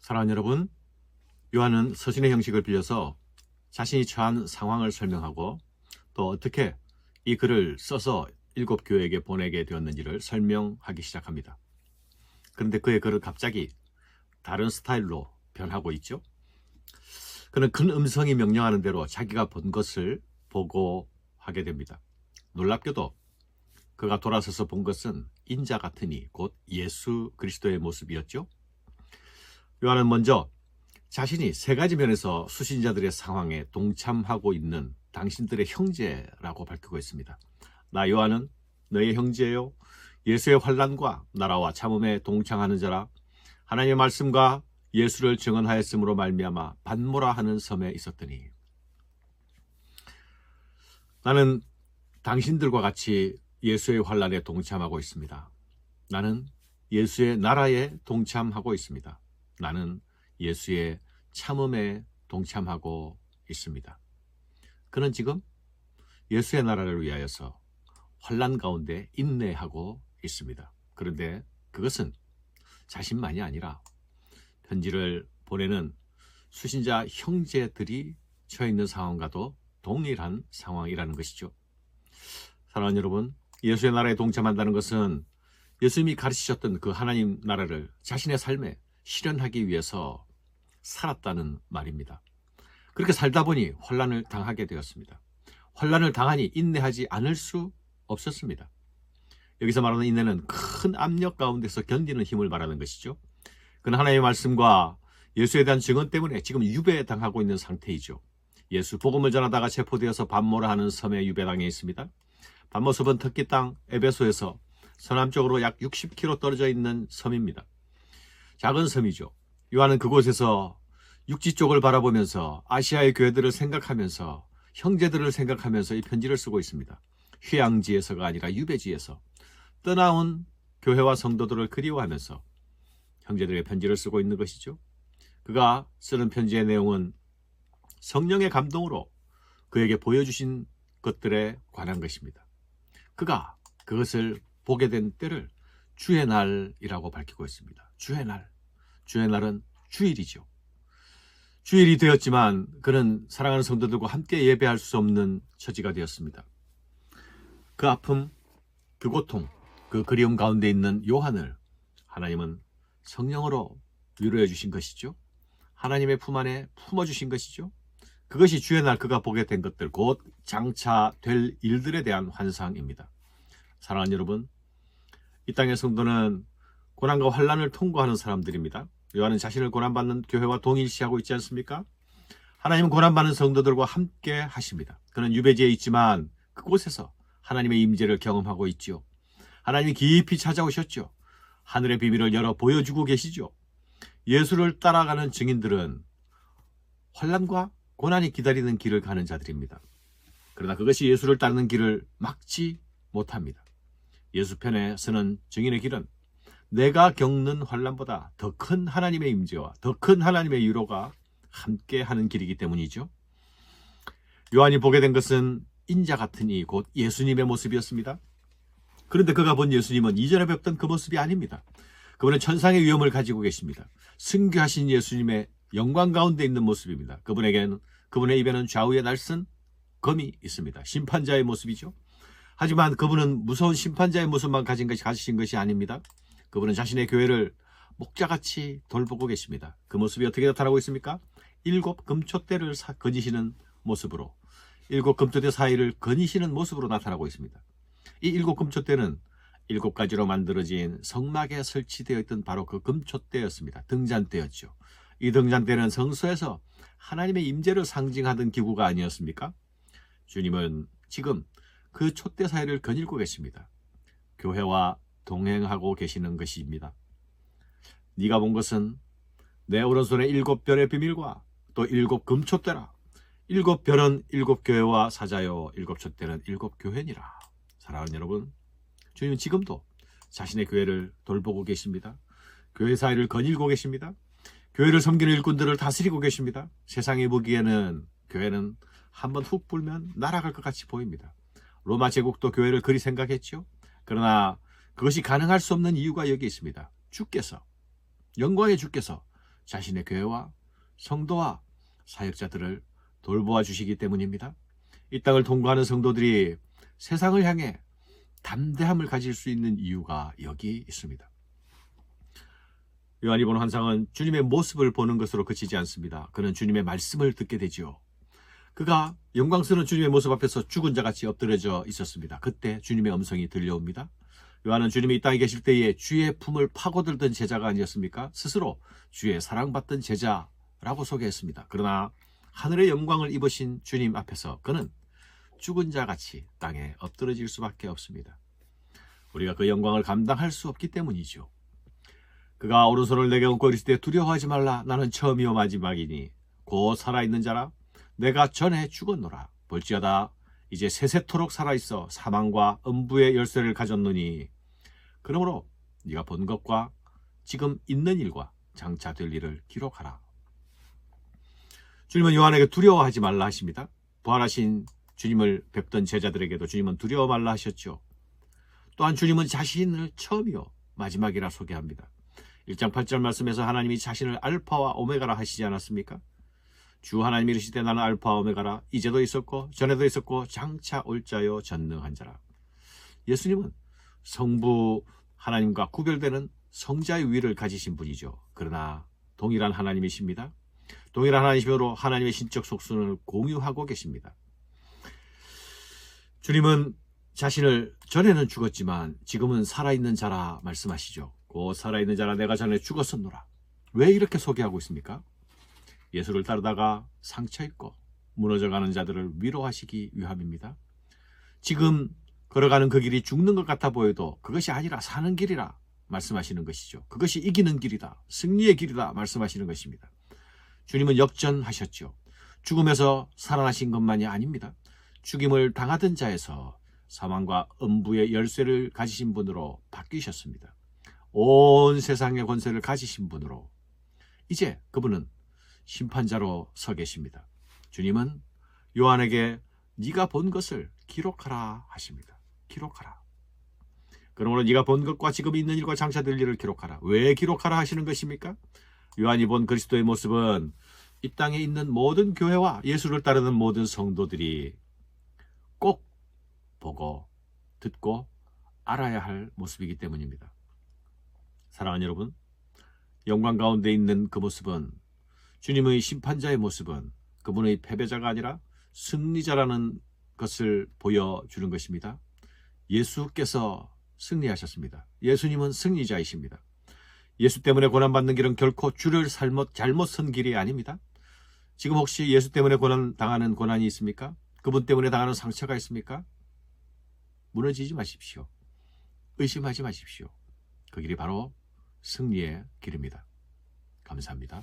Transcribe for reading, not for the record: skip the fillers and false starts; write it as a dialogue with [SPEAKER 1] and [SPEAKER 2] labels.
[SPEAKER 1] 사랑하는 여러분, 요한은 서신의 형식을 빌려서 자신이 처한 상황을 설명하고 또 어떻게 이 글을 써서 일곱 교회에게 보내게 되었는지를 설명하기 시작합니다. 그런데 그의 글을 갑자기 다른 스타일로 변하고 있죠. 그는 큰 음성이 명령하는 대로 자기가 본 것을 보고하게 됩니다. 놀랍게도 그가 돌아서서 본 것은 인자 같으니 곧 예수 그리스도의 모습이었죠. 요한은 먼저 자신이 세 가지 면에서 수신자들의 상황에 동참하고 있는 당신들의 형제라고 밝히고 있습니다. 나 요한은 너의 형제요, 예수의 환난과 나라와 참음에 동참하는 자라. 하나님의 말씀과 예수를 증언하였으므로 말미암아 반모라 하는 섬에 있었더니 나는 당신들과 같이 예수의 환난에 동참하고 있습니다. 나는 예수의 나라에 동참하고 있습니다. 나는 예수의 참음에 동참하고 있습니다. 그는 지금 예수의 나라를 위하여서 환난 가운데 인내하고 있습니다. 그런데 그것은 자신만이 아니라 편지를 보내는 수신자 형제들이 처해 있는 상황과도 동일한 상황이라는 것이죠. 사랑하는 여러분, 예수의 나라에 동참한다는 것은 예수님이 가르치셨던 그 하나님 나라를 자신의 삶에 실현하기 위해서 살았다는 말입니다. 그렇게 살다 보니 환난을 당하게 되었습니다. 환난을 당하니 인내하지 않을 수 없었습니다. 여기서 말하는 인내는 큰 압력 가운데서 견디는 힘을 말하는 것이죠. 그는 하나님의 말씀과 예수에 대한 증언 때문에 지금 유배당하고 있는 상태이죠. 예수 복음을 전하다가 체포되어서 반모라 하는 섬에 유배당해 있습니다. 반모섬은 터키 땅 에베소에서 서남쪽으로 약 60km 떨어져 있는 섬입니다. 작은 섬이죠. 요한은 그곳에서 육지 쪽을 바라보면서 아시아의 교회들을 생각하면서 형제들을 생각하면서 이 편지를 쓰고 있습니다. 휴양지에서가 아니라 유배지에서 떠나온 교회와 성도들을 그리워하면서 형제들의 편지를 쓰고 있는 것이죠. 그가 쓰는 편지의 내용은 성령의 감동으로 그에게 보여주신 것들에 관한 것입니다. 그가 그것을 보게 된 때를 주의 날이라고 밝히고 있습니다. 주의 날. 주의 날은 주일이죠. 주일이 되었지만 그는 사랑하는 성도들과 함께 예배할 수 없는 처지가 되었습니다. 그 아픔, 그 고통, 그 그리움 가운데 있는 요한을 하나님은 성령으로 위로해 주신 것이죠. 하나님의 품 안에 품어주신 것이죠. 그것이 주의 날 그가 보게 된 것들, 곧 장차 될 일들에 대한 환상입니다. 사랑하는 여러분, 이 땅의 성도는 고난과 환난을 통과하는 사람들입니다. 요한은 자신을 고난받는 교회와 동일시하고 있지 않습니까? 하나님은 고난받는 성도들과 함께 하십니다. 그는 유배지에 있지만 그곳에서 하나님의 임재를 경험하고 있죠. 하나님이 깊이 찾아오셨죠. 하늘의 비밀을 열어 보여주고 계시죠. 예수를 따라가는 증인들은 환난과 고난이 기다리는 길을 가는 자들입니다. 그러나 그것이 예수를 따르는 길을 막지 못합니다. 예수 편에 서는 증인의 길은 내가 겪는 환난보다 더 큰 하나님의 임재와 더 큰 하나님의 위로가 함께하는 길이기 때문이죠. 요한이 보게 된 것은 인자 같은 이 곧 예수님의 모습이었습니다. 그런데 그가 본 예수님은 이전에 뵙던 그 모습이 아닙니다. 그분은 천상의 위엄을 가지고 계십니다. 승귀하신 예수님의 영광 가운데 있는 모습입니다. 그분의 입에는 좌우에 날선 검이 있습니다. 심판자의 모습이죠. 하지만 그분은 무서운 심판자의 모습만 가지신 것이 아닙니다. 그분은 자신의 교회를 목자같이 돌보고 계십니다. 그 모습이 어떻게 나타나고 있습니까? 7 금촛대를 거니시는 모습으로, 7 금촛대 사이를 거니시는 모습으로 나타나고 있습니다. 이 7 금촛대는 7가지로 만들어진 성막에 설치되어 있던 바로 그 금촛대였습니다. 등잔대였죠. 이 등잔대는 성소에서 하나님의 임재를 상징하던 기구가 아니었습니까? 주님은 지금 그 촛대 사이를 거닐고 계십니다. 교회와 동행하고 계시는 것입니다. 네가 본 것은 내 오른손에 7별의 비밀과 또 7 금촛대라. 7별은 7 교회와 사자요, 7 촛대는 7 교회니라. 사랑하는 여러분, 주님은 지금도 자신의 교회를 돌보고 계십니다. 교회 사이를 거닐고 계십니다. 교회를 섬기는 일꾼들을 다스리고 계십니다. 세상이 보기에는 교회는 한번 훅 불면 날아갈 것 같이 보입니다. 로마 제국도 교회를 그리 생각했죠. 그러나 그것이 가능할 수 없는 이유가 여기 있습니다. 주께서, 영광의 주께서 자신의 교회와 성도와 사역자들을 돌보아 주시기 때문입니다. 이 땅을 통과하는 성도들이 세상을 향해 담대함을 가질 수 있는 이유가 여기 있습니다. 요한이 본 환상은 주님의 모습을 보는 것으로 그치지 않습니다. 그는 주님의 말씀을 듣게 되지요. 그가 영광스러운 주님의 모습 앞에서 죽은 자같이 엎드려져 있었습니다. 그때 주님의 음성이 들려옵니다. 요한은 주님이 이 땅에 계실 때에 주의 품을 파고들던 제자가 아니었습니까? 스스로 주의 사랑받던 제자라고 소개했습니다. 그러나 하늘의 영광을 입으신 주님 앞에서 그는 죽은 자같이 땅에 엎드러질 수밖에 없습니다. 우리가 그 영광을 감당할 수 없기 때문이죠. 그가 오른손을 내게 얹고 이르시되 두려워하지 말라. 나는 처음이요 마지막이니 곧 살아있는 자라. 내가 전에 죽었노라. 볼지어다 이제 세세토록 살아있어 사망과 음부의 열쇠를 가졌노니 그러므로 네가 본 것과 지금 있는 일과 장차 될 일을 기록하라. 주님은 요한에게 두려워하지 말라 하십니다. 부활하신 주님을 뵙던 제자들에게도 주님은 두려워 말라 하셨죠. 또한 주님은 자신을 처음이요 마지막이라 소개합니다. 1장 8절 말씀에서 하나님이 자신을 알파와 오메가라 하시지 않았습니까? 주 하나님이 이르시되 나는 알파와 오메가라. 이제도 있었고 전에도 있었고 장차 올 자요 전능한 자라. 예수님은 성부 하나님과 구별되는 성자의 위를 가지신 분이죠. 그러나 동일한 하나님이십니다. 동일한 하나님이시므로 하나님의 신적 속성을 공유하고 계십니다. 주님은 자신을 전에는 죽었지만 지금은 살아있는 자라 말씀하시죠. 곧 살아있는 자라 내가 전에 죽었었노라. 왜 이렇게 소개하고 있습니까? 예수를 따르다가 상처입고 무너져가는 자들을 위로하시기 위함입니다. 지금 걸어가는 그 길이 죽는 것 같아 보여도 그것이 아니라 사는 길이라 말씀하시는 것이죠. 그것이 이기는 길이다. 승리의 길이다 말씀하시는 것입니다. 주님은 역전하셨죠. 죽음에서 살아나신 것만이 아닙니다. 죽임을 당하던 자에서 사망과 음부의 열쇠를 가지신 분으로 바뀌셨습니다. 온 세상의 권세를 가지신 분으로 이제 그분은 심판자로 서 계십니다. 주님은 요한에게 네가 본 것을 기록하라 하십니다. 기록하라. 그러므로 네가 본 것과 지금 있는 일과 장차 될 일을 기록하라. 왜 기록하라 하시는 것입니까? 요한이 본 그리스도의 모습은 이 땅에 있는 모든 교회와 예수를 따르는 모든 성도들이 꼭 보고 듣고 알아야 할 모습이기 때문입니다. 사랑하는 여러분, 영광 가운데 있는 그 모습은 주님의 심판자의 모습은 그분의 패배자가 아니라 승리자라는 것을 보여주는 것입니다. 예수께서 승리하셨습니다. 예수님은 승리자이십니다. 예수 때문에 고난받는 길은 결코 주를 잘못 선 길이 아닙니다. 지금 혹시 예수 때문에 당하는 고난이 있습니까? 그분 때문에 당하는 상처가 있습니까? 무너지지 마십시오. 의심하지 마십시오. 그 길이 바로 승리의 길입니다. 감사합니다.